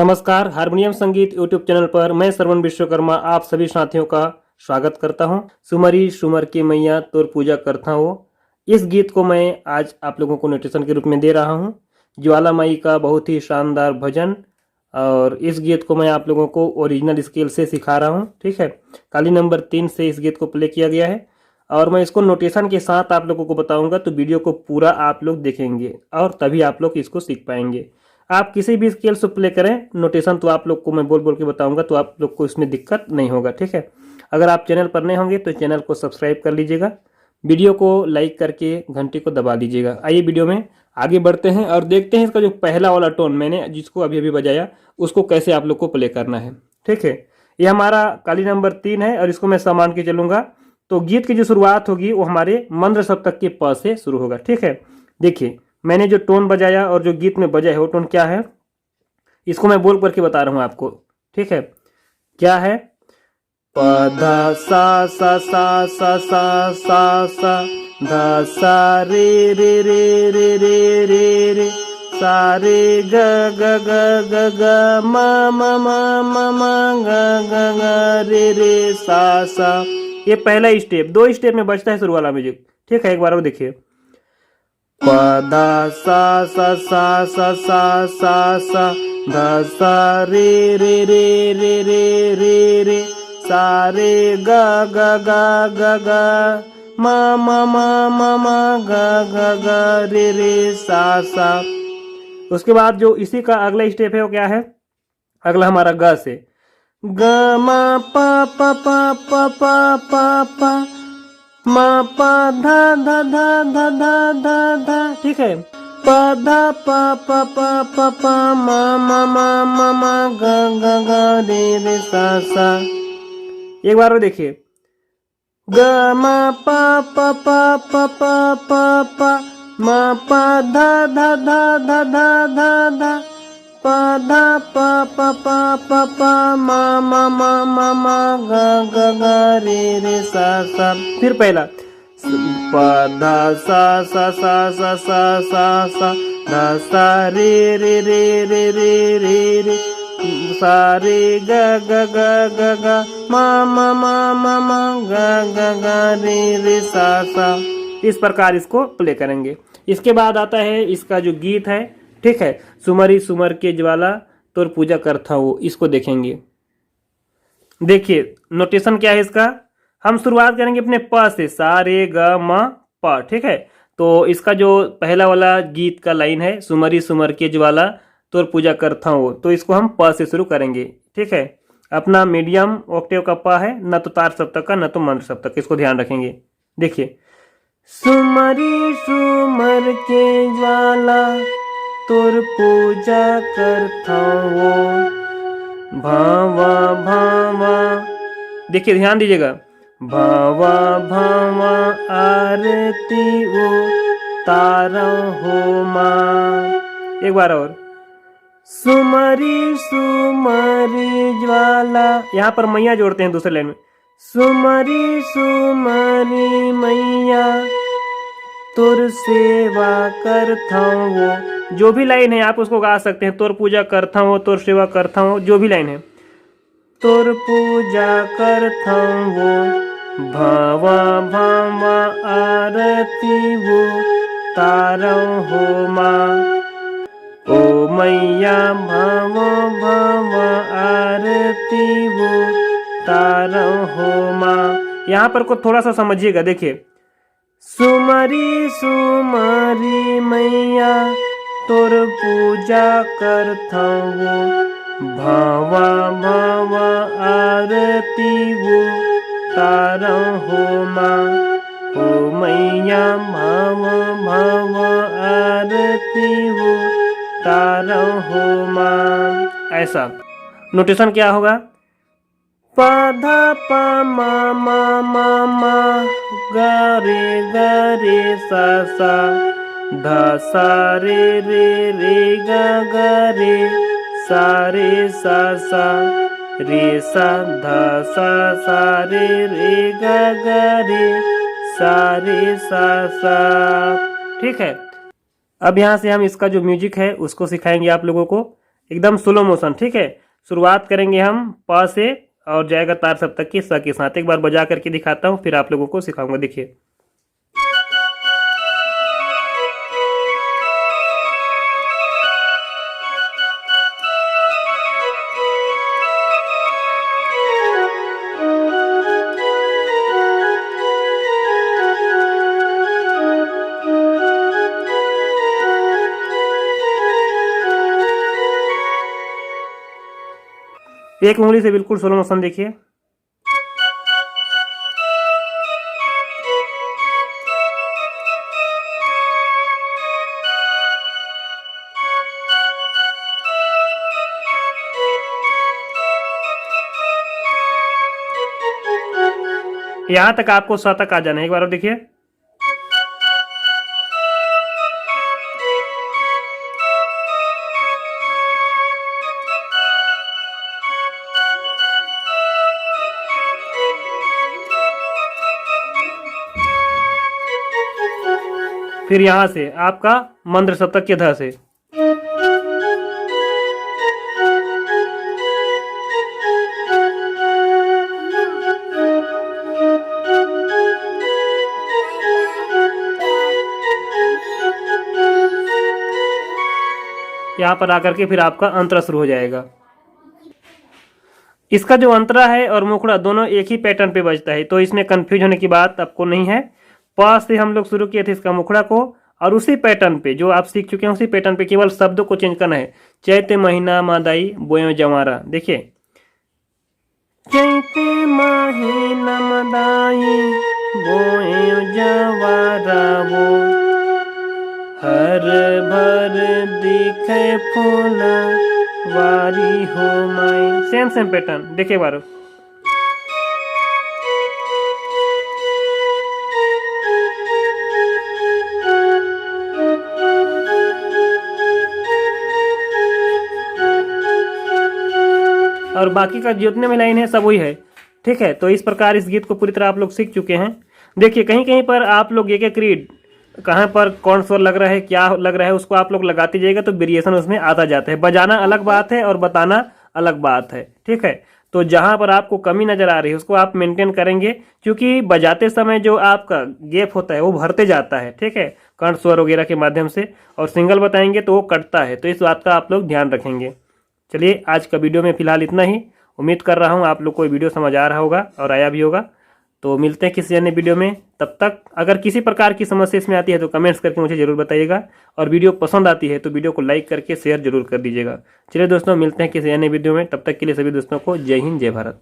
नमस्कार, हारमोनियम संगीत YouTube channel पर मैं श्रवण विश्वकर्मा आप सभी साथियों का स्वागत करता हूं। सुमरी सुमर की मैया तोर पूजा करता हूं। इस गीत को मैं आज आप लोगों को नोटेशन के रूप में दे रहा हूं। ज्वाला माई का बहुत ही शानदार भजन, और इस गीत को मैं आप लोगों को ओरिजिनल स्केल से सिखा रहा हूँ। ठीक है, काली नंबर 3 से इस गीत को प्ले किया गया है और मैं इसको नोटेशन के साथ आप लोगों को बताऊंगा, तो वीडियो को पूरा आप लोग देखेंगे और तभी आप लोग इसको सीख पाएंगे। आप किसी भी स्केल से प्ले करें, नोटेशन तो आप लोग को मैं बोल बोल के बताऊंगा, तो आप लोग को इसमें दिक्कत नहीं होगा। ठीक है, अगर आप चैनल पर नए होंगे तो चैनल को सब्सक्राइब कर लीजिएगा, वीडियो को लाइक करके घंटी को दबा दीजिएगा। आइए वीडियो में आगे बढ़ते हैं और देखते हैं इसका जो पहला वाला टोन मैंने जिसको अभी अभी बजाया उसको कैसे आप लोग को प्ले करना है। ठीक है, ये हमारा काली नंबर 3 है और इसको मैं समान के चलूंगा। तो गीत की जो शुरुआत होगी वो हमारे मंद्र सप्तक के प से शुरू होगा। ठीक है, देखिए मैंने जो टोन बजाया और जो गीत में बजा है वो टोन क्या है, इसको मैं बोल करके बता रहा हूं आपको। ठीक है, क्या है? प ध सा सा सा सा सा सा सा ध सा रे रे रे रे रे रे रे सा रे ग ग ग ग ग म म म म म ग ग ग रे रे सा। ये पहला स्टेप, 2 स्टेप में बजता है शुरू वाला म्यूजिक। ठीक है, एक बार और देखिए। प ध सा सा सा सा सा सा सा ध सा रे रे रे रे रे रे रे सा रे ग ग ग ग ग म म म म म ग ग ग रे रे सा। उसके बाद जो इसी का अगला स्टेप है वो क्या है? अगला हमारा ग से ग म प प प प प प प म प ध ध ध ध ध ध ध। ठीक है, प ध प प प प प म म म म म ग ग ग रे रे सा। एक बार और देखिए। ग म प प प प प प प म प ध ध ध ध ध ध ध प ध प प प प प म म म म म ग ग ग रे रे सा। फिर पहला प ध सा सा सा सा सा सा सा ध सा रे रे रे रे रे रे रे सा रे ग ग ग ग ग म म म म म ग ग ग रे रे सा। इस प्रकार इसको प्ले करेंगे। इसके बाद आता है इसका जो गीत है। ठीक है, सुमरी सुमर के ज्वाला तोर पूजा करता हूँ, इसको देखेंगे। देखिए नोटेशन क्या है इसका, हम शुरुआत करेंगे अपने प से, सा रे ग म प। ठीक है, तो इसका जो पहला वाला गीत का लाइन है सुमरी सुमर के ज्वाला तोर पूजा करता हूँ, तो इसको हम प से शुरू करेंगे। ठीक है, अपना मीडियम ऑक्टेव का प है, न तो तार सप्तक का न तो मंत्र सप्तक, इसको ध्यान रखेंगे। देखिए सुमरी सुमर के ज्वाला तोर पूजा करता हूँ भावा भावा। देखिए ध्यान दीजिएगा, भावा भावा आरती वो तारा हो माँ। एक बार और, सुमरी सुमरी ज्वाला, यहाँ पर मैया जोड़ते हैं दूसरे लाइन में, सुमरी सुमरी मैया तुर सेवा करता हूँ। वो जो भी लाइन है आप उसको गा सकते हैं, तोर पूजा करता हूँ, तोर सेवा करता हूँ, जो भी लाइन है। तोर पूजा करता हूँ भावा भावा आरती वो तारा हो माँ। ओ मैया भावा भावा आरती वो तारा हो माँ। यहाँ पर को थोड़ा सा समझिएगा। देखिए सुमरी सुमरी मैया तोर पूजा करता हूँ भावा भावा आरती वो तारा हो माँ। ओ मैया भावा भावा आरती वो तारा हो माँ। ऐसा नोटेशन क्या होगा? प ध प म म म म ग रे सा ध सा रे रे रे ग ग रे सा रे सा रे सा ध सा रे रे ग ग रे सा रे सा। ठीक है, अब यहाँ से हम इसका जो म्यूजिक है उसको सिखाएंगे आप लोगों को। एकदम स्लो मोशन। ठीक है, शुरुआत करेंगे हम प से और जाएगा तार सप्तक की स के साथ। एक बार बजा करके दिखाता हूँ, फिर आप लोगों को सिखाऊंगा। देखिए, एक उंगली से बिल्कुल स्लो मोशन देखिए। यहां तक आपको स तक आ जाना है। एक बार और देखिए, फिर यहां से आपका मंद्र सप्तक के ध से। यहाँ पर आकर के फिर आपका अंतरा शुरू हो जाएगा। इसका जो अंतरा है और मुखड़ा दोनों एक ही पैटर्न पे बजता है, तो इसमें कंफ्यूज होने की बात आपको नहीं है। प से हम लोग शुरू किए थे इसका मुखड़ा को, और उसी पैटर्न पे जो आप सीख चुके हैं उसी पैटर्न पे केवल शब्दों को चेंज करना है। चैते महीना मादाई बोयो जवारा। देखिए, चैते महीना मादाई बोयो जवारा, वो हर भर दिखे फूल वारी हो माई। सेम पैटर्न देखिए बारो। और बाकी का जितने में लाइन है सब वही है। ठीक है, तो इस प्रकार इस गीत को पूरी तरह आप लोग सीख चुके हैं। देखिए, कहीं कहीं पर आप लोग एक एक रीड कहाँ पर कौन स्वर लग रहा है, क्या लग रहा है, उसको आप लोग लगाते जाइएगा तो वेरिएशन उसमें आता जाता है। बजाना अलग बात है और बताना अलग बात है। ठीक है, तो जहां पर आपको कमी नजर आ रही है उसको आप मेंटेन करेंगे, क्योंकि बजाते समय जो आपका गैप होता है वो भरते जाता है। ठीक है, कंठ स्वर वगैरह के माध्यम से, और सिंगल बताएंगे तो वो कटता है, तो इस बात का आप लोग ध्यान रखेंगे। चलिए, आज का वीडियो में फिलहाल इतना ही। उम्मीद कर रहा हूँ आप लोग को वीडियो समझ आ रहा होगा और आया भी होगा। तो मिलते हैं किसी अन्य वीडियो में। तब तक अगर किसी प्रकार की समस्या इसमें आती है तो कमेंट्स करके मुझे जरूर बताइएगा, और वीडियो पसंद आती है तो वीडियो को लाइक करके शेयर जरूर कर दीजिएगा। चलिए दोस्तों, मिलते हैं किसी अन्य वीडियो में। तब तक के लिए सभी दोस्तों को जय हिंद, जय भारत।